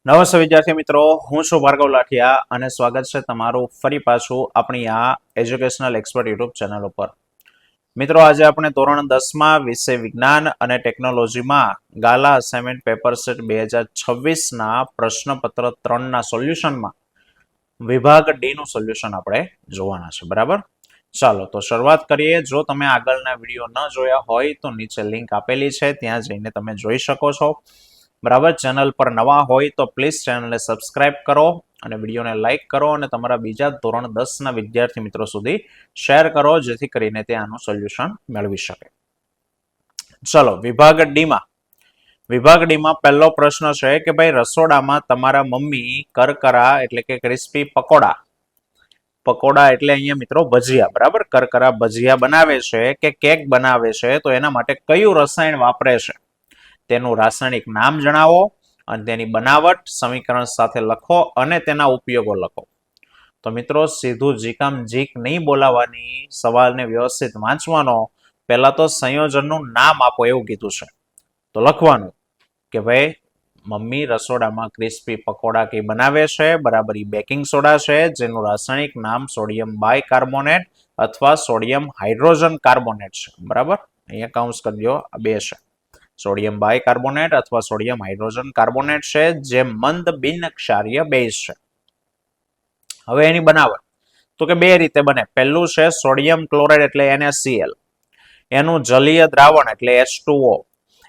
નમસ્તે વિદ્યાર્થી મિત્રો, હું છું ભાર્ગવ લાઠિયા અને સ્વાગત છે તમારું ફરી પાછું આપણી આ એજ્યુકેશનલ એક્સપર્ટ યુટ્યુબ ચેનલ ઉપર. મિત્રો, આજે આપણે ધોરણ 10માં વિષય વિજ્ઞાન અને ટેકનોલોજીમાં ગાલા અસાઇનમેન્ટ પેપર સેટ 2026ના પ્રશ્નપત્ર 3ના સોલ્યુશનમાં વિભાગ ડી નું સોલ્યુશન આપણે જોવાના છે. બરાબર, ચાલો તો શરૂઆત કરીએ. જો તમે આગળના વિડીયો ન જોયા હોય તો નીચે લિંક આપેલી છે, ત્યાં જઈને તમે જોઈ શકો છો. બરાબર, ચેનલ પર નવા હોય તો પ્લીઝ ચેનલને સબસ્ક્રાઇબ કરો અને વિડીયોને લાઇક કરો અને તમારા બીજા ધોરણ 10ના વિદ્યાર્થી મિત્રો સુધી શેર કરો, જેથી કરીને તે આનું સોલ્યુશન મેળવી શકે. ચલો, વિભાગ ડીમાં પહેલો પ્રશ્ન છે કે ભાઈ, રસોડામાં તમારા મમ્મી કરકરા એટલે કે ક્રિસ્પી પકોડા એટલે અહીંયા મિત્રો ભજીયા, બરાબર, કરકરા ભજીયા બનાવે છે કે કેક બનાવે છે, તો એના માટે કયું રસાયણ વાપરે છે તેનું રાસાયણિક નામ જણાવો અને તેની બનાવટ સમીકરણ સાથે લખો અને તેના ઉપયોગો લખો. તો મિત્રો, સીધું જીકામ જીક નહીં બોલાવવાની, સવાલને વ્યવસ્થિત વાંચવાનો. પહેલા તો સંયોજનનું નામ આપો એવું કીધું છે, તો લખવાનું કે ભાઈ મમ્મી રસોડામાં ક્રિસ્પી પકોડા કે બનાવે છે, બરાબર, બેકિંગ સોડા છે જેનું રાસાયણિક નામ સોડિયમ બાયકાર્બોનેટ અથવા સોડિયમ હાઇડ્રોજન કાર્બોનેટ છે. બરાબર, અહીંયા કાઉન્સ કરી દો, આ બે છે, સોડિયમ બાયકાર્બોનેટ અથવા સોડિયમ હાઇડ્રોજન કાર્બોનેટ છે, જે મંદ બિનક્ષારીય બેઝ છે. હવે એની બનાવટ તો કે બે રીતે બને. પહેલું છે સોડિયમ ક્લોરાઇડ એટલે NaCl, એનું જલીય દ્રાવણ એટલે H2O,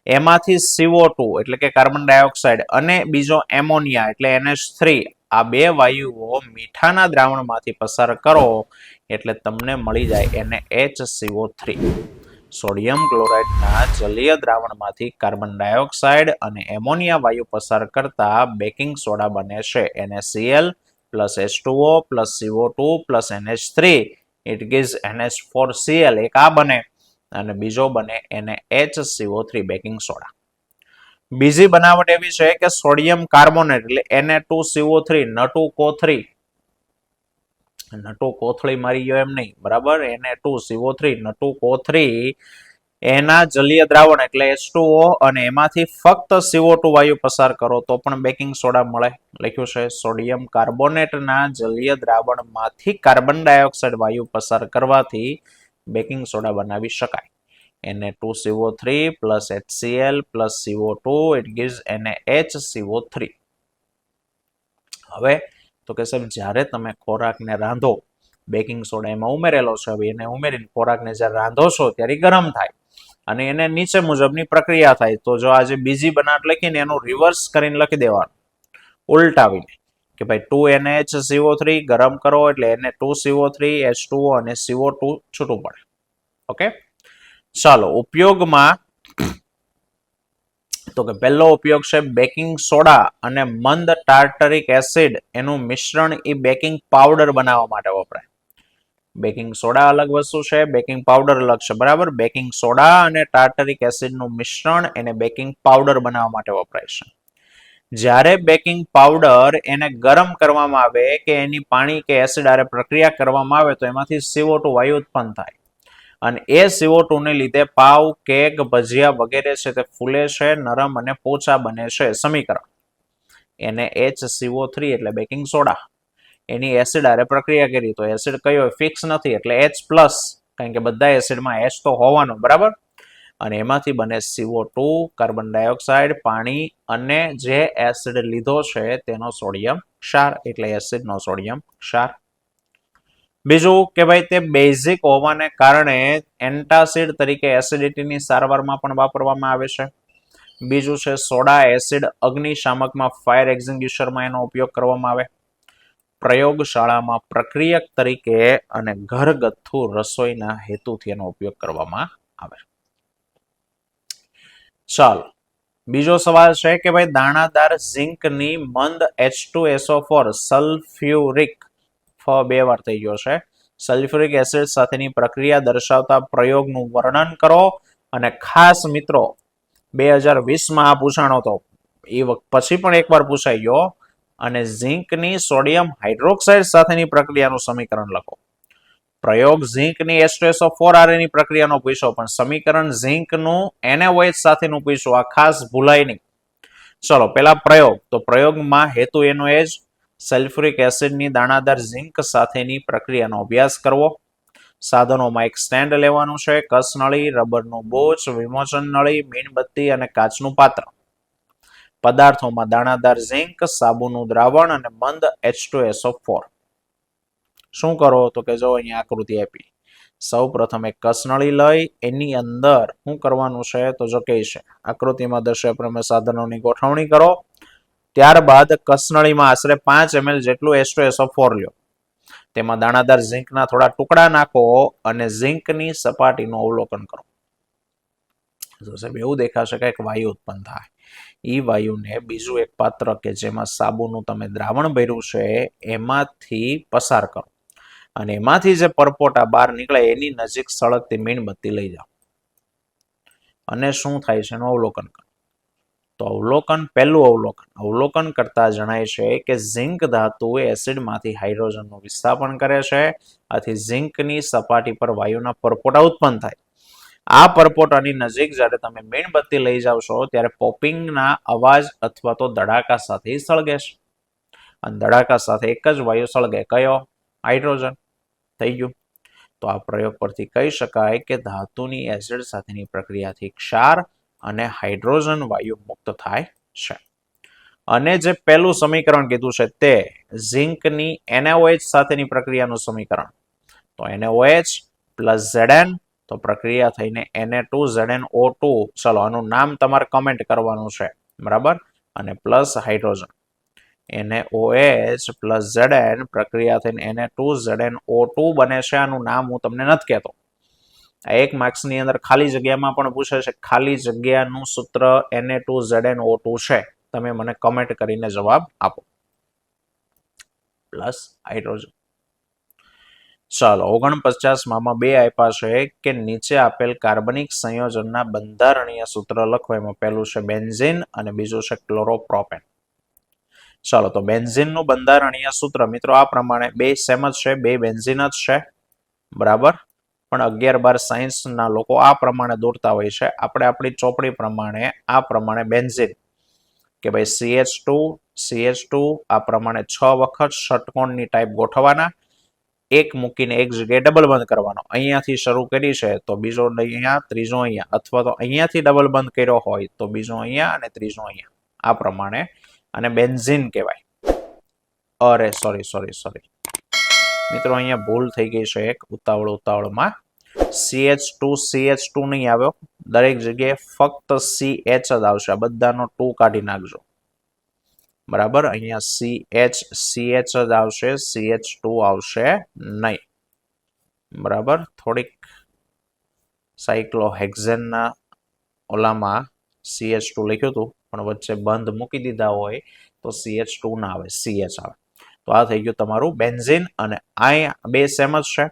એમાંથી CO2 એટલે કે કાર્બન ડાયોક્સાઇડ અને બીજો એમોનિયા એટલે NH3, આ બે વાયુઓ મીઠાના દ્રાવણમાંથી પસાર કરો એટલે તમને મળી જાય NaHCO3. સોડિયમ ક્લોરાઇડના જલીય દ્રાવણમાંથી કાર્બન ડાયોક્સાઇડ અને એમોનિયા વાયુ પસાર કરતા બેકિંગ સોડા બને છે NaCl plus H2O plus CO2 plus NH3, it gives NH4Cl, એક આ બને અને બીજો બને NaHCO3 બેકિંગ સોડા. બીજી બનાવટ એવી છે કે સોડિયમ કાર્બોનેટ એટલે Na2CO3, નટુ કોથળી મારી ગયો એમ નહીં, બરાબર, Na2CO3 નટુ કોથળી, એના જલીય દ્રાવણ એટલે H2O અને એમાંથી ફક્ત CO2 વાયુ પસાર કરો તો પણ બેકિંગ સોડા મળે. લખ્યું છે સોડિયમ કાર્બોનેટના જલીય દ્રાવણમાંથી કાર્બન ડાયોક્સાઇડ વાયુ પસાર કરવાથી બેકિંગ સોડા બનાવી શકાય. Na2CO3 plus HCl plus CO2, it gives NaHCO3. હવે તો કે સાહેબ, જ્યારે તમે ખોરાકને રાંધો, બેકિંગ સોડા એમાં ઉમેરેલો છે, હવે એને ઉમેરીને ખોરાકને જ્યારે રાંધો છો ત્યારે ગરમ થાય અને એને નીચે મુજબની પ્રક્રિયા થાય. તો જો આજે બીજી બનાવટ લખીને એનું રિવર્સ કરીને લખી દેવાનું, ઉલટાવીને, કે ભાઈ 2NaHCO3 ગરમ કરો એટલે Na2CO3, H2O અને CO2 છૂટું પડે. ઓકે, ચાલો ઉપયોગમાં. તો કે પહેલો ઉપયોગ છે બેકિંગ સોડા અને મંદ ટાર્ટરિક એસિડ, એનું મિશ્રણ એ બેકિંગ પાવડર બનાવવા માટે વપરાય. બેકિંગ સોડા અલગ વસ્તુ છે, બેકિંગ પાવડર અલગ છે. બરાબર, બેકિંગ સોડા અને ટાર્ટરિક એસિડનું મિશ્રણ એને બેકિંગ પાવડર બનાવવા માટે વપરાય છે. જ્યારે બેકિંગ પાવડર એને ગરમ કરવામાં આવે કે એની પાણી કે એસિડ આરે પ્રક્રિયા કરવામાં આવે તો એમાંથી CO2 વાયુ ઉત્પન્ન થાય અને એ CO2 ને લીધે પાવ, કેક, ભજીયા વગેરે છે તે ફૂલે છે, નરમ અને પોચા બને છે. સમીકરણ NaHCO3 એટલે બેકિંગ સોડા, એની એસિડ આરે પ્રક્રિયા કરી તો એસિડ કયો ફિક્સ નથી એટલે H+, કારણ કે બધા એસિડમાં H તો હોવાનો, બરાબર, અને એમાંથી બને CO2 કાર્બન ડાયોક્સાઇડ, પાણી અને જે એસિડ લીધો છે તેનો સોડિયમ ક્ષાર એટલે એસિડનો સોડિયમ ક્ષાર. બીજું કે ભાઈ તે બેઝિક હોવાને કારણે એન્ટાસિડ તરીકે એસિડિટીની સારવારમાં પણ વાપરવામાં આવે છે. બીજું છે સોડા એસિડ અગ્નિશામકમાં ફાયર એક્ઝિંગ્યુશરમાં એનો ઉપયોગ કરવામાં આવે. પ્રયોગશાળામાં પ્રક્રિયક તરીકે અને ઘરગથ્થુ રસોઈના હેતુથી એનો ઉપયોગ કરવામાં આવે. ચાલો, બીજો સવાલ છે કે ભાઈ દાણાદાર ઝિંકની મંદ H2SO4 સલ્ફ્યુરિક, બે વાર થઈ ગયો છે, સલ્ફ્યુરિક એસિડ સાથેની પ્રક્રિયા દર્શાવતા પ્રયોગનું વર્ણન કરો. અને ખાસ મિત્રો 2020માં આ પૂછાણો હતો, એ પછી પણ એકવાર પૂછાઈ ગયો. અને ઝિંકની સોડિયમ હાઇડ્રોક્સાઇડ સાથેની પ્રક્રિયાનું સમીકરણ લખો. પ્રયોગ ઝિંકની H2SO4 ની પ્રક્રિયાનો પૂછ્યો, પણ સમીકરણ ઝિંકનું NaOH સાથેનું પૂછ્યું. આ ખાસ ભૂલાય નહીં. ચલો પેલા પ્રયોગ. તો પ્રયોગમાં હેતુ એનો એ જ સલ્ફ્યુરિક એસિડની દાણાદાર ઝિંક સાથેની પ્રક્રિયાનો અભ્યાસ કરવો. સાધનોમાં એક સ્ટેન્ડ લેવાનું છે, કસ નળી, રબરનું બોચ, વિમોચન નળી, મીણબત્તી અને કાચનું પાત્ર. પદાર્થોમાં દાણાદાર ઝિંક, સાબુનું દ્રાવણ અને મંદ H2SO4. શું કરો તો કે જો અહીંયા આકૃતિ આપી. સૌ પ્રથમ એક કસનળી લઈ એની અંદર શું કરવાનું છે તો જો કે છે આકૃતિમાં દર્શાવ્યા પ્રમાણે સાધનોની ગોઠવણી કરો. ત્યારબાદ કસનળીમાં આશરે 5 ml જેટલું H2SO4 લ્યો. તેમાં દાણાદાર ઝિંકના થોડા ટુકડા નાખો અને ઝિંકની સપાટીનું અવલોકન કરો. એવું દેખાશે કે એક વાયુ ઉત્પન્ન થાય. એ વાયુને બીજું એક પાત્ર કે જેમાં સાબુનું તમે દ્રાવણ ભર્યું છે એમાંથી પસાર કરો અને એમાંથી જે પરપોટા બહાર નીકળે એની નજીક સળગતી મીણબત્તી લઈ જાઓ અને શું થાય છે એનું અવલોકન કરો. તો પહેલું અવલોકન કરતા જણાય છે કે ઝિંક ધાતુ એસિડમાંથી હાઇડ્રોજનનું વિસ્થાપન કરે છે. આથી ઝિંકની સપાટી પર વાયુના પરપોટા ઉત્પન્ન થાય. આ પરપોટાની નજીક જ્યારે તમે મીણબત્તી લઈ જાવ છો ત્યારે પોપિંગના અવાજ અથવા તો ધડાકા સાથે સળગે છે. અને ધડાકા સાથે એક જ વાયુ સળગે, કયો? હાઇડ્રોજન. થઈ ગયું. તો આ પ્રયોગ પરથી કહી શકાય કે ધાતુની એસિડ સાથેની પ્રક્રિયાથી ક્ષાર અને હાઇડ્રોજન વાયુ મુક્ત થાય છે. અને જે પહેલું સમીકરણ કીધું છે તે ઝિંકની NaOH સાથેની પ્રક્રિયાનું સમીકરણ. તો NaOH પ્લસ Zn, તો પ્રક્રિયા થઈને Na2ZnO2. ચલો આનું નામ તમારે કમેન્ટ કરવાનું છે, બરાબર. અને plus hydrogen NaOH plus Zn પ્રક્રિયા થઈને Na2ZnO2 બને છે. આનું નામ હું તમને નથી કહેતો. આ 1 માર્ક્સની અંદર ખાલી જગ્યામાં પણ પૂછે છે. ખાલી જગ્યાનું સૂત્ર Na2ZnO2 છે. તમે મને કમેન્ટ કરીને જવાબ આપો. Plus hydrogen. ચાલો 49માં બે આપ્યા છે કે નીચે આપેલ કાર્બનિક સંયોજનના બંધારણીય સૂત્ર લખો. એમાં પહેલું છે બેન્ઝીન અને બીજું છે ક્લોરોપ્રોપેન. ચાલો તો બેન્ઝીનનું બંધારણીય સૂત્ર મિત્રો આ પ્રમાણે, બે સેમ જ છે, બે બેન્ઝીન જ છે, બરાબર. પણ 11-12 સાયન્સના લોકો આ પ્રમાણે દોરતા હોય છે. આપણે આપણી ચોપડી પ્રમાણે આ પ્રમાણે બેન્ઝીન કે ભાઈ CH2 આ પ્રમાણે 6 વખત ષટકોણની ટાઈપ ગોઠવવાના. એક મૂકીને એક જગ્યાએ ડબલ બંધ કરવાનો. અહીંયાથી શરૂ કરી છે તો બીજો અહીંયા, ત્રીજો અહીંયા, અથવા તો અહીંયાથી ડબલ બંધ કર્યો હોય તો બીજો અહીંયા અને ત્રીજો અહીંયા. આ પ્રમાણે અને બેન્ઝીન કહેવાય. અરે સોરી મિત્રો, અહીંયા ભૂલ થઈ ગઈ છે એક ઉતાવળમાં. CH2 નહીં આવ્યો, દરેક જગ્યાએ ફક્ત CH જ આવશે. આ બધાનો 2 કાઢી નાખજો, બરાબર. અહીંયા CH જ આવશે, CH2 આવશે નહીં, બરાબર. થોડીક સાયક્લોહેક્ઝેનના ઓલામાં CH2 લખ્યું હતું પણ વચ્ચે બંધ મૂકી દીધા હોય તો CH2 ના આવે, CH આવે. તો આ થઈ ગયું તમારું બેન્ઝીન. અને અહીંયા બે સેમ જ છે.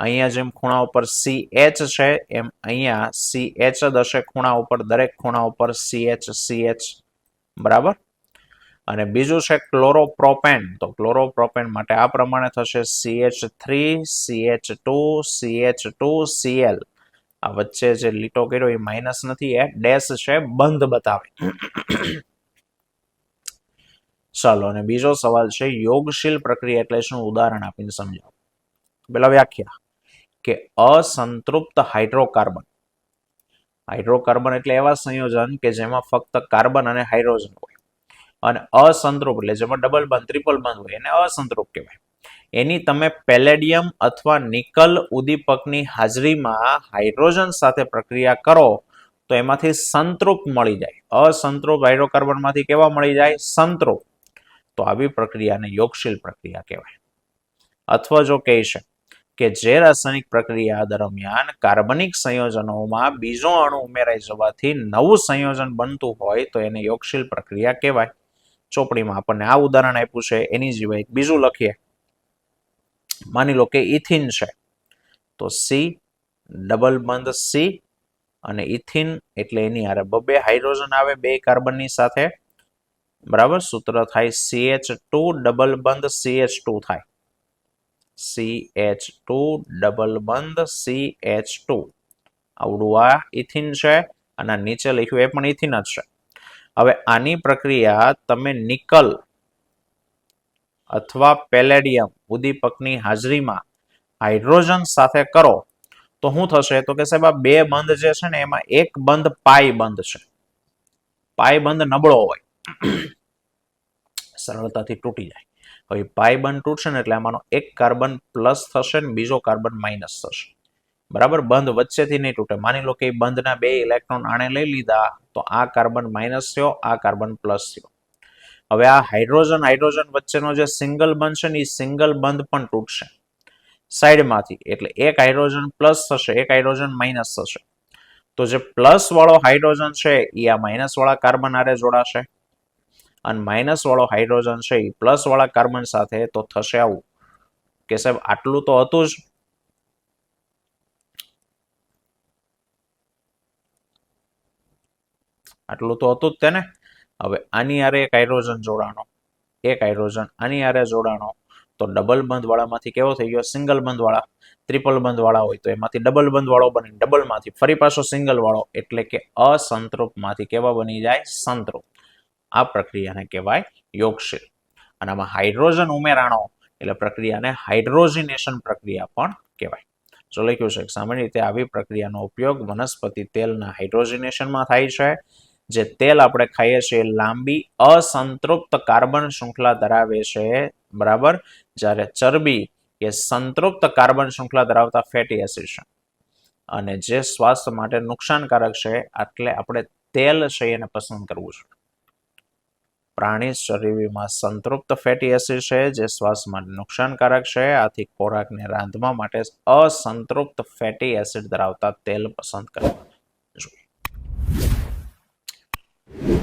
અહીંયા જેમ ખૂણા ઉપર CH છે એમ અહીંયા CH જ હશે ખૂણા ઉપર, દરેક ખૂણા ઉપર CH, બરાબર. અને બીજું છે ક્લોરોપ્રોપેન. તો ક્લોરોપ્રોપેન માટે આ પ્રમાણે થશે CH3, CH2, CH2, Cl. આ વચ્ચે જે લીટો કર્યો એ માઇનસ નથી, એ ડેશ છે, બંધ બતાવે. ચાલો, અને બીજો સવાલ છે યોગશીલ પ્રક્રિયા એટલે શું? ઉદાહરણ આપીને સમજાવો. પેલા વ્યાખ્યા કે અસંતૃપ્ત હાઇડ્રોકાર્બન. હાઇડ્રોકાર્બન એટલે એવા સંયોજન કે જેમાં ફક્ત કાર્બન અને હાઇડ્રોજન હોય. અને અસંતૃપ એટલે જેમાં ડબલ બંધ, ટ્રિપલ બંધ હોય એને અસંતૃપ કહેવાય. એની તમે પેલેડિયમ અથવા નિકલ ઉદ્દીપકની હાજરીમાં હાઇડ્રોજન સાથે પ્રક્રિયા કરો તો એમાંથી સંતૃપ મળી જાય. અસંતૃપ હાઇડ્રોકાર્બનમાંથી કેવા મળી જાય? સંતૃપ. તો આવી પ્રક્રિયાને યોગશીલ પ્રક્રિયા કહેવાય. અથવા જો કહે છે કે જે રાસાયણિક પ્રક્રિયા દરમિયાન કાર્બનિક સંયોજનોમાં બીજો અણુ ઉમેરાઈ જવાથી નવું સંયોજન બનતું હોય તો એને યોગશીલ પ્રક્રિયા કહેવાય. ચોપડીમાં આપણને આ ઉદાહરણ આપ્યું છે, એની સિવાય એક બીજું લખીએ. માની લો કે ઇથિન છે, તો C ડબલ બંધ C અને ઇથિન એટલે એની હારે બે હાઇડ્રોજન આવે બે કાર્બનની સાથે, બરાબર. સૂત્ર થાય CH2 ડબલ બંધ CH2 થાય. CH2 ડબલ બંધ CH2. આવડું આ ઇથિન છે અને નીચે લખ્યું એ પણ ઇથિન જ છે. હવે આની પ્રક્રિયા તમે નિકલ અથવા પેલેડિયમ ઉદ્દીપકની હાજરીમાં હાઇડ્રોજન સાથે કરો તો શું થશે? તો કે સાહેબ આ બે બંધ જે છે ને એમાં એક બંધ પાઈ બંધ છે. પાઈ બંધ નબળો હોય, સરળતાથી તૂટી જાય. હવે પાઈ બંધ તૂટશે ને એટલે આમાંનો એક કાર્બન પ્લસ થશે ને બીજો કાર્બન માઇનસ થશે. બરાબર, બંધ વચ્ચેથી નહીં તૂટે. માની લો કે બંધના બે ઇલેક્ટ્રોન આણે લઈ લીધા તો આ કાર્બન માઇનસ થયો, આ કાર્બન પ્લસ થયો. હવે આ હાઇડ્રોજન હાઇડ્રોજન વચ્ચેનો જે સિંગલ બંધ છે ને એ સિંગલ બંધ પણ તૂટશે સાઈડમાંથી. એટલે એક હાઇડ્રોજન પ્લસ થશે, એક હાઇડ્રોજન માઇનસ થશે. તો જે પ્લસ વાળો હાઇડ્રોજન છે એ આ માઇનસ વાળા કાર્બન આરે જોડાશે અને માઇનસ વાળો હાઇડ્રોજન છે એ પ્લસ વાળા કાર્બન સાથે. તો થશે આવું કે સાહેબ આટલું તો હતું જ, આટલું તો હતું જ તેને. હવે આની આરે એક હાઇડ્રોજન જોડાણો, એક હાઇડ્રોજન આની આરે જોડાણો, તો ડબલ બંધ વાળામાંથી કેવો થઈ ગયો? સિંગલ બંધ વાળા. ટ્રિપલ બંધ વાળા હોય તો એમાંથી ડબલ બંધ વાળો બને, ડબલ માંથી ફરી પાછો સિંગલ વાળો, એટલે કે અસંતૃપ્ત માંથી કેવા બની જાય? સંતૃપ્ત. આ પ્રક્રિયાને કહેવાય યોગશીલ. અને આમાં હાઇડ્રોજન ઉમેરાણો એટલે પ્રક્રિયાને હાઇડ્રોજિનેશન પ્રક્રિયા પણ કહેવાય. જો લખ્યું છે સામાન્ય રીતે આવી પ્રક્રિયાનો ઉપયોગ વનસ્પતિ તેલના હાઇડ્રોજિનેશનમાં થાય છે. જે તેલ આપણે ખાઈએ છીએ લાંબી અસંતૃપ્ત કાર્બન શૃંખલા ધરાવે છે, બરાબર. જ્યારે ચરબી એ સંતૃપ્ત કાર્બન શૃંખલા ધરાવતા ફેટી એસિડ છે અને જે સ્વાસ્થ્ય માટે નુકસાનકારક છે, એટલે આપણે તેલ છે એને પસંદ કરવું છે. પ્રાણી ચરબીમાં સંતૃપ્ત ફેટી એસિડ છે જે સ્વાસ્થ્ય માટે નુકસાનકારક છે. આથી ખોરાકને રાંધવા માટે અસંતૃપ્ત ફેટી એસિડ ધરાવતા તેલ પસંદ કરવા જોઈએ.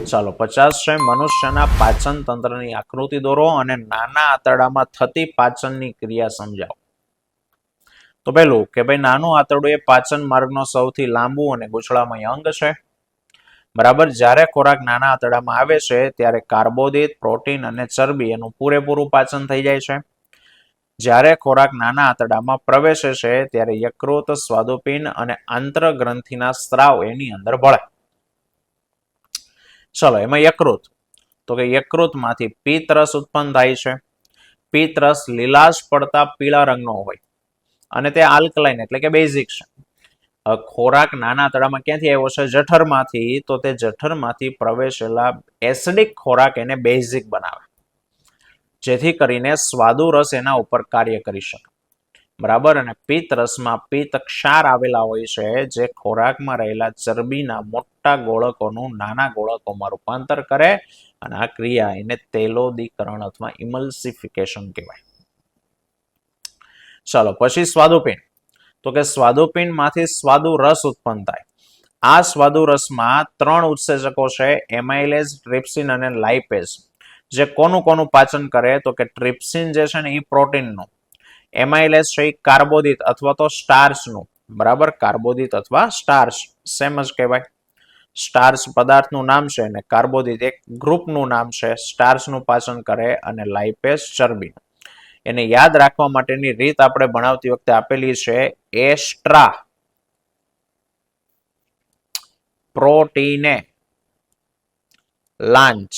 ચાલો 50 છે મનુષ્યના પાચન તંત્રની આકૃતિ દોરો અને નાના આંતરડામાં થતી પાચનની ક્રિયા સમજાવો. તો પહેલું કે ભાઈ નાનું આંતરડું એ પાચન માર્ગનો સૌથી લાંબુ અને ગૂંચળામય અંગ છે. બરાબર, જ્યારે ખોરાક નાના આંતરડામાં આવે છે ત્યારે કાર્બોદિત, પ્રોટીન અને ચરબી એનું પૂરેપૂરું પાચન થઈ જાય છે. જ્યારે ખોરાક નાના આંતરડામાં પ્રવેશે છે ત્યારે યકૃત, સ્વાદુપિંડ અને આંતરગ્રંથિના સ્ત્રાવ એની અંદર ભળે. ચલો એમાં યકૃત, તો કે યકૃતમાંથી પિત્તરસ ઉત્પન્ન થાય છે. પિત્તરસ લીલાશ પડતા પીળા રંગનો હોય અને તે આલ્કલાઇન એટલે કે બેઝિક છે. ખોરાક નાના આંતરડામાં ક્યાંથી આવ્યો છે? જઠરમાંથી. તો તે જઠરમાંથી પ્રવેશેલા એસિડિક ખોરાક એને બેઝિક બનાવે, જેથી કરીને સ્વાદુ રસ એના ઉપર કાર્ય કરી શકે. બરાબર, અને પિત્ત રસમાં પિત્ત ક્ષાર આવેલા હોય છે જે ખોરાકમાં રહેલા ચરબીના મોટા ગોળકોનું નાના ગોળકોમાં રૂપાંતર કરે અને આ ક્રિયા એને તેલોદીકરણ અથવા ઇમલ્સિફિકેશન કહેવાય. ચાલો પછી સ્વાદુપિંડ, તો કે સ્વાદુપિંડ માંથી સ્વાદુ રસ ઉત્પન્ન થાય. આ સ્વાદુ રસમાં 3 ઉત્સેચકો છે, એમાઇલેઝ, ટ્રિપ્સિન અને લાઇપેઝ. જે કોનું પાચન કરે? તો કે ટ્રિપ્સિન જે છે ને એ પ્રોટીનનું, એમાઇલેઝ છે એ કાર્બોદિત અથવા તો સ્ટાર્ચનું. બરાબર, કાર્બોદિત અથવા સ્ટાર્ચ સેમ જ કહેવાય. સ્ટાર્ચ પદાર્થનું નામ છે અને કાર્બોદિત એક ગ્રુપનું નામ છે. સ્ટાર્ચનું પાચન કરે અને લાઇપેઝ ચરબી. એને યાદ રાખવા માટેની રીત આપણે ભણાવતી વખતે આપેલી છે, એસ્ટ્રા પ્રોટીને લાંચ.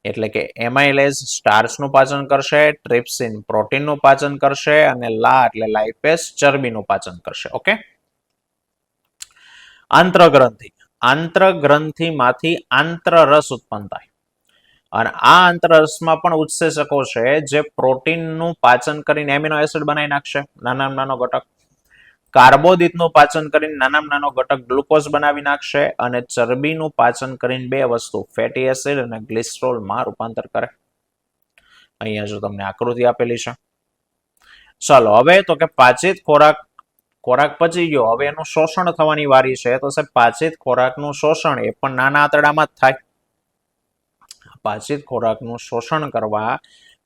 એટલે કે એમાઇલેઝ સ્ટાર્ચનું પાચન કરશે, ટ્રિપ્સિન પ્રોટીનનું પાચન કરશે અને લા એટલે લાઇપેઝ ચરબીનું પાચન કરશે. ઓકે. આંતરગ્રંથિ, આંતરગ્રંથિમાંથી આંતરરસ ઉત્પન્ન થાય અને આ આંતરરસમાં પણ ઉત્સેચકો છે જે પ્રોટીનનું પાચન કરીને એમિનો એસિડ બનાવી નાખશે, નાનામાં નાનો ઘટક. કાર્બોદિતનું પાચન કરીને નાનામાં નાનો ઘટક ગ્લુકોઝ બનાવી નાખશે અને ચરબીનું પાચન કરીને 2 વસ્તુ ફેટી એસિડ અને ગ્લિસરોલમાં રૂપાંતર કરે. અહીંયા જો તમને આકૃતિ આપેલી છે. ચાલો હવે તો કે પાચિત ખોરાક પચી ગયો, હવે એનું શોષણ થવાની વારી છે. તો સાહેબ પાચિત ખોરાકનું શોષણ એ પણ નાના આંતરડામાં જ થાય. પાચિત ખોરાકનું શોષણ કરવા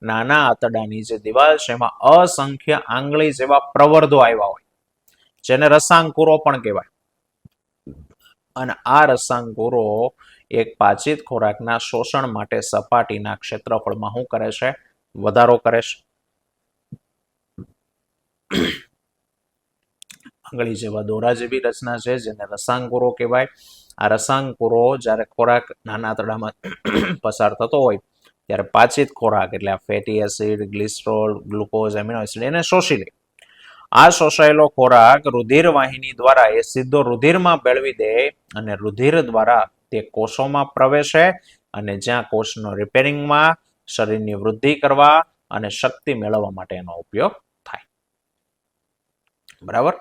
નાના આંતરડાની જે દિવાલ છે એમાં અસંખ્ય આંગળી જેવા પ્રવર્ધો આવ્યા હોય, જેને રસાંકુરો પણ કહેવાય. અને આ રસાંકુરો એક પાચિત ખોરાકના શોષણ માટે સપાટીના ક્ષેત્રફળમાં શું કરે છે? વધારો કરે છે. આંગળી જેવા દોરા જેવી રચના છે જેને રસાંકુરો કહેવાય. આ રસાંકુરો જ્યારે ખોરાક નાના આંતરડામાં પસાર થતો હોય ત્યારે પાચિત ખોરાક એટલે આ fatty acid, glycerol, glucose, amino acid એને શોષી લે. આ શોષાયેલો ખોરાક રુધિર વાહિની દ્વારા એ સીધો રુધિરમાં ભેળવી દે અને રુધિર દ્વારા તે કોષોમાં પ્રવેશે અને જ્યાં કોષનો રિપેરિંગમાં, શરીરની વૃદ્ધિ કરવા અને શક્તિ મેળવવા માટે એનો ઉપયોગ થાય. બરાબર.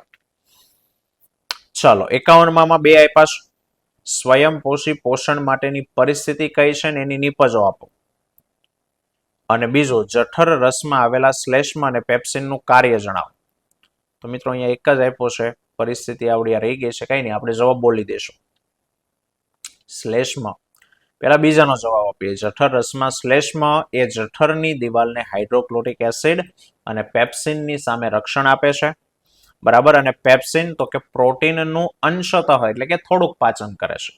ચાલો 51માં બે આપ્યા છે. સ્વયંપોષી પોષણ માટેની પરિસ્થિતિ કઈ છે ને એની નિપજો આપો. અને બીજું જઠર રસમાં આવેલા શ્લેષ્મ અને પેપ્સિનનું કાર્ય જણાવો. તો મિત્રો અહીંયા એક જ આપ્યો છે, પરિસ્થિતિ આવડી રહી ગઈ છે, કઈ નહીં, આપણે જવાબ બોલી દેશું. શ્લેષ્મ, પેલા બીજાનો જવાબ આપીએ. જઠર રસમાં શ્લેષ્મ એ જઠરની દિવાલને હાઇડ્રોક્લોરિક એસિડ અને પેપ્સિનની સામે રક્ષણ આપે છે. બરાબર. અને પેપ્સિન તો કે પ્રોટીનનું અંશતઃ એટલે કે થોડુંક પાચન કરે છે.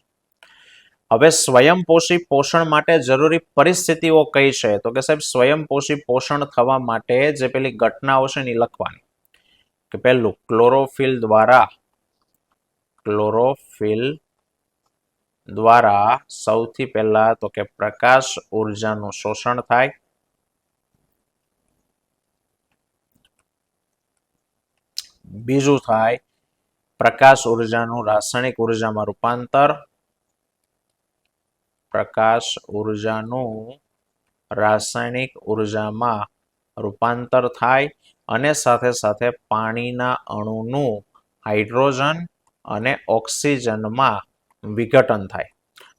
હવે સ્વયંપોષી પોષણ માટે જરૂરી પરિસ્થિતિઓ કઈ છે? તો કે સાહેબ સ્વયંપોષી પોષણ થવા માટે જે પેલી ઘટનાઓ છે એની લખવાની. કે પહેલું ક્લોરોફિલ દ્વારા સૌથી પહેલા તો કે પ્રકાશ ઉર્જાનું શોષણ થાય. બીજું થાય પ્રકાશ ઉર્જાનું રાસાયણિક ઉર્જામાં રૂપાંતર. પ્રકાશ ઉર્જાનું રાસાયણિક ઉર્જામાં રૂપાંતર થાય અને સાથે સાથે પાણીના અણુનું હાઇડ્રોજન અને ઓક્સિજનમાં વિઘટન થાય.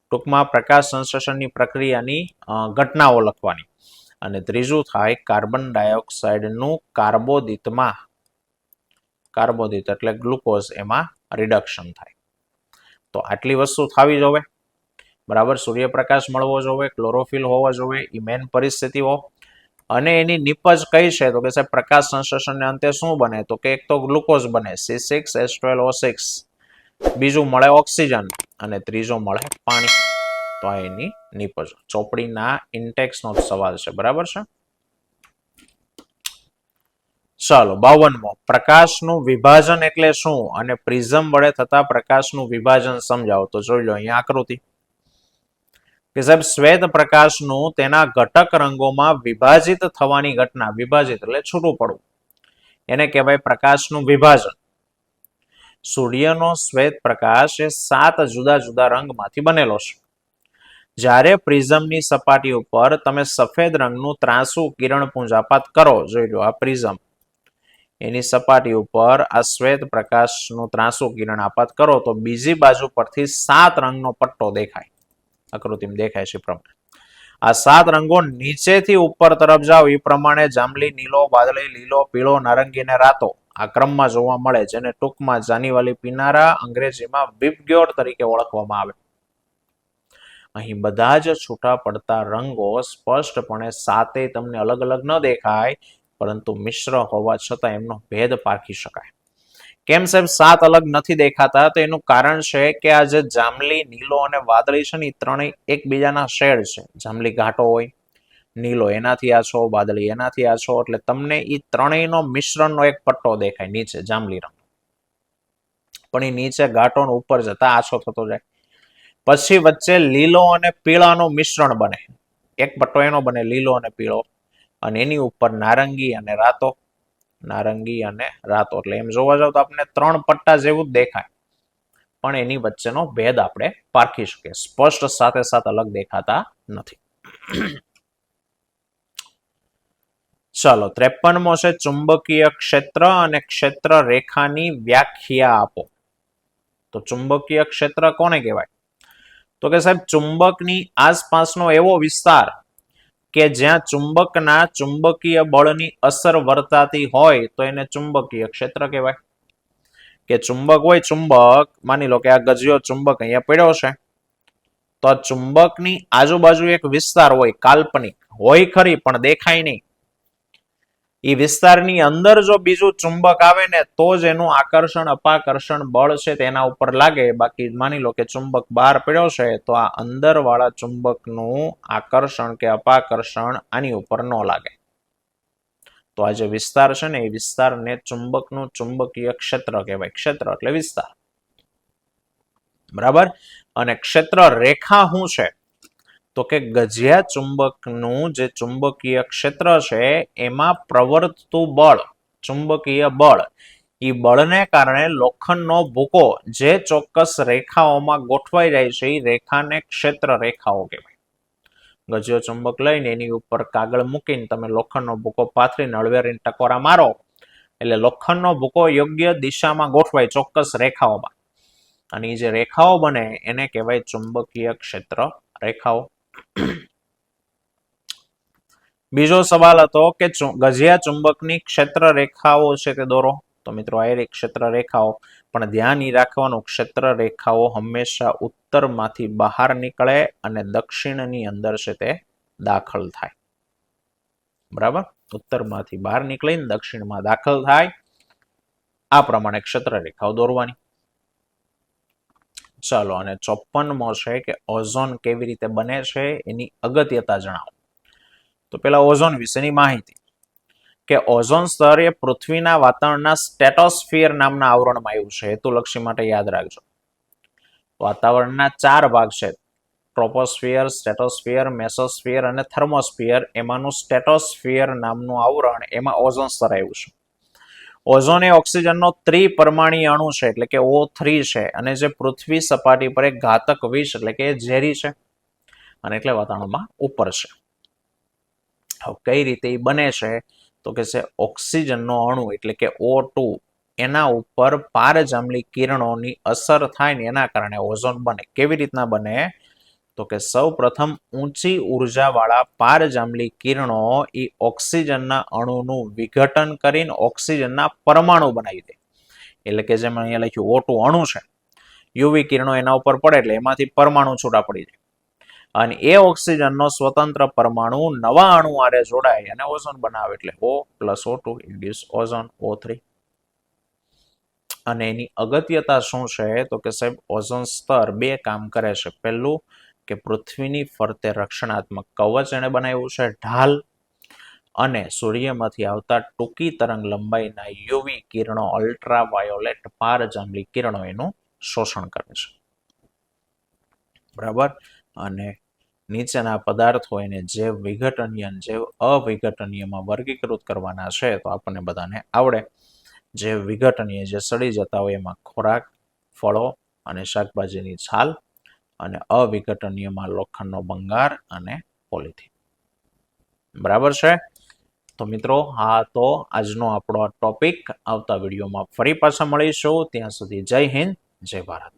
ટૂંકમાં પ્રકાશ સંશ્લેષણની પ્રક્રિયાની ઘટનાઓ લખવાની. અને ત્રીજું થાય કાર્બન ડાયોક્સાઇડનું કાર્બોદિત એટલે ગ્લુકોઝ એમાં રિડક્શન થાય. તો આટલી વસ્તુ થવી જોવે. બરાબર. સૂર્યપ્રકાશ મળવો જોઈએ, ક્લોરોફિલ હોવો જોઈએ, એ મેન પરિસ્થિતિઓ. અને એની નિપજ કઈ છે? તો કે સાહેબ પ્રકાશ સંશ્લેષણને અંતે શું બને? તો કે એક તો ગ્લુકોઝ બને C6H12O6, બીજું મળે ઓક્સિજન અને ત્રીજો મળે પાણી. તો આ એની નિપજ ચોપડીના ઇન્ટેક્સનો સવાલ છે. બરાબર છે. ચાલો 52મો પ્રકાશનું વિભાજન એટલે શું અને પ્રિઝમ વડે થતા પ્રકાશનું વિભાજન સમજાવો. તો જોઈ લો અહીંયા આકૃતિ કે સાહેબ શ્વેત પ્રકાશનું તેના ઘટક રંગોમાં વિભાજિત થવાની ઘટના, વિભાજિત એટલે છૂટું પડવું, એને કહેવાય પ્રકાશનું વિભાજન. સૂર્યનો શ્વેત પ્રકાશ એ 7 જુદા જુદા રંગમાંથી બનેલો છે. જ્યારે પ્રિઝમની સપાટી ઉપર તમે સફેદ રંગનું ત્રાંસુ કિરણપુંજ આપાત કરો, જોઈ લો આ પ્રિઝમ, એની સપાટી ઉપર આ શ્વેત પ્રકાશનું ત્રાંસુ કિરણ આપાત કરો તો બીજી બાજુ પરથી 7 રંગનો પટ્ટો દેખાય. આકૃતિમાં દેખાય છે પ્રમાણે આ 7 રંગો નીચેથી ઉપર તરફ જાવ એ પ્રમાણે જાંબલી, નીલો, વાદળી, લીલો, પીળો, નારંગી અને રાતો આ ક્રમમાં જોવા મળે, જેને ટૂંકમાં જાનીવાલી પિનારા, અંગ્રેજીમાં વિબગ્યોર તરીકે ઓળખવામાં આવે. અહીં બધા જ છૂટા પડતા રંગો સ્પષ્ટપણે 7 તમને અલગ અલગ ન દેખાય, પરંતુ મિશ્ર હોવા છતાં એમનો ભેદ પારખી શકાય. કેમ સાહેબ 7 અલગ નથી દેખાતા? તો એનું કારણ છે કે આ જે જાંબલી, નીલો અને વાદળી છે ને એ ત્રણેય એકબીજાના શેડ છે. જાંબલી ઘાટો હોય, નીલો એનાથી આછો, વાદળી એનાથી આછો, એટલે તમને એ ત્રણેયનો મિશ્રણનો એક પટ્ટો દેખાય નીચે જાંબલી રંગ. પણ એ નીચે ઘાટો ઉપર જતા આછો થતો જાય. પછી વચ્ચે લીલો અને પીળાનું મિશ્રણ બને, એક પટ્ટો એનો બને લીલો અને પીળો, અને એની ઉપર નારંગી અને રાતો, નારંગી અને રાતો. એટલે એમ જોવા જાવ તો આપણે 3 પટ્ટા જેવું જ દેખાય, પણ એની વચ્ચેનો ભેદ આપણે પારખી શકીએ. સ્પષ્ટ સાથે અલગ દેખાતા નથી. ચાલો 53મો છે ચુંબકીય ક્ષેત્ર અને ક્ષેત્ર રેખાની વ્યાખ્યા આપો. તો ચુંબકીય ક્ષેત્ર કોને કહેવાય? તો કે સાહેબ ચુંબકની આસપાસનો એવો વિસ્તાર કે જ્યાં ચુંબકના ચુંબકીય બળની અસર વર્તાતી હોય તો એને ચુંબકીય ક્ષેત્ર કહેવાય. કે ચુંબક હોય, ચુંબક માની લો કે આ ગજિયો ચુંબક અહીંયા પડ્યો છે, તો ચુંબકની આજુબાજુ એક વિસ્તાર હોય, કાલ્પનિક હોય ખરી પણ દેખાય નહીં. એ વિસ્તારની અંદર જો બીજું ચુંબક આવે ને તો જ એનું આકર્ષણ અપાકર્ષણ બળ છે તેના ઉપર લાગે. બાકી માની લો કે ચુંબક બહાર પડ્યો છે તો આ અંદર વાળા ચુંબકનું આકર્ષણ કે અપાકર્ષણ આની ઉપર ન લાગે. તો આ જે વિસ્તાર છે ને એ વિસ્તારને ચુંબકનું ચુંબકીય ક્ષેત્ર કહેવાય. ક્ષેત્ર એટલે વિસ્તાર. બરાબર. અને ક્ષેત્ર રેખા શું છે? તો કે ગજિયા ચુંબકનું જે ચુંબકીય ક્ષેત્ર છે એમાં પ્રવર્તતું બળ, ચુંબકીય બળ, એ બળને કારણે લોખંડનો ભૂકો જે ચોક્કસ રેખાઓમાં ગોઠવાઈ જાય છે એ રેખાને ક્ષેત્ર રેખાઓ કહેવાય. ગજિયો ચુંબક લઈને એની ઉપર કાગળ મૂકીને તમે લોખંડનો ભૂકો પાથરીને હળવેરીને ટકોરા મારો એટલે લોખંડનો ભૂકો યોગ્ય દિશામાં ગોઠવાય ચોક્કસ રેખાઓમાં, અને એ જે રેખાઓ બને એને કહેવાય ચુંબકીય ક્ષેત્ર રેખાઓ. બીજો સવાલ હતો કે ગજિયા ચુંબકની ક્ષેત્ર રેખાઓ છે તે દોરો. તો મિત્રો આ ક્ષેત્ર રેખાઓ, પણ ધ્યાન એ રાખવાનું ક્ષેત્ર રેખાઓ હંમેશા ઉત્તરમાંથી બહાર નીકળે અને દક્ષિણની અંદર છે તે દાખલ થાય. બરાબર, ઉત્તરમાંથી બહાર નીકળીને દક્ષિણમાં દાખલ થાય, આ પ્રમાણે ક્ષેત્ર રેખાઓ દોરવાની. ચાલો, અને 54મો છે કે ઓઝોન કેવી રીતે બને છે એની અગત્યતા જણાવો. તો પેલા ઓઝોન વિશેની માહિતી કે ઓઝોન સ્તર એ પૃથ્વીના વાતાવરણના સ્ટેટોસ્ફિયર નામના આવરણમાં આવ્યું છે. હેતુલક્ષી માટે યાદ રાખજો. વાતાવરણના 4 ભાગ છે, ટ્રોપોસ્ફિયર, સ્ટેટોસ્ફિયર, મેસોસ્ફિયર અને થર્મોસ્ફિયર. એમાંનું સ્ટેટોસ્ફિયર નામનું આવરણ, એમાં ઓઝોન સ્તર આવ્યું છે. ઓઝોન એ ઓક્સિજનનો ત્રિપરમાણીય અણુ છે, એટલે કે O3 છે, અને જે પૃથ્વી સપાટી પર એક ઘાતક વિષ એટલે કે ઝેરી છે, અને એટલે વાતાવરણમાં ઉપર છે. કઈ રીતે એ બને છે? તો કે છે ઓક્સિજનનો અણુ એટલે કે O2 એના ઉપર પારજાંબલી કિરણોની અસર થાય ને એના કારણે ઓઝોન બને. કેવી રીતના બને? તો કે સૌ પ્રથમ ઊંચી ઉર્જાવાળા પારજાંબલી કિરણો એ ઓક્સિજનના અણુનું વિઘટન કરીને ઓક્સિજનના પરમાણુ બનાવી દે. એટલે કે જેમ અહીંયા લખ્યું O2 અણુ છે, યુવી કિરણો એના ઉપર પડે એટલે એમાંથી પરમાણુ છૂટા પડી જાય, અને એ ઓક્સિજનનો સ્વતંત્ર પરમાણુ નવા અણુ આરે જોડાય અને ઓઝોન બનાવે, એટલે O+O2 ઇન્ડ્યુસ ઓઝોન O3. અને એની અગત્યતા શું છે? તો કે સાહેબ ઓઝોન સ્તર 2 કામ કરે છે. પહેલું કે પૃથ્વીની ફરતે રક્ષણાત્મક કવચ એને બનાવ્યું છે, ઢાલ, અને સૂર્યમાંથી આવતા ટૂંકી તરંગ લંબાઈના યુવી કિરણો, અલ્ટ્રાવાયોલેટ પારજાંબલી કિરણો એનું શોષણ કરે છે. બરાબર. અને નીચેના પદાર્થો એને જૈવ વિઘટનીય, જૈવ અવિઘટનીયમાં વર્ગીકૃત કરવાના છે, તો આપણને બધાને આવડે. જૈવ વિઘટનીય જે સડી જતા હોય એમાં ખોરાક, ફળો અને શાકભાજીની છાલ, અને અવિઘટનીયમાં લોખંડનો ભંગાર અને પોલિથીન. બરાબર છે. તો મિત્રો, હા તો આજનો આપણો ટોપિક. આવતા વિડીયોમાં ફરી પાછા મળીશું. ત્યાં સુધી જય હિન્દ, જય ભારત.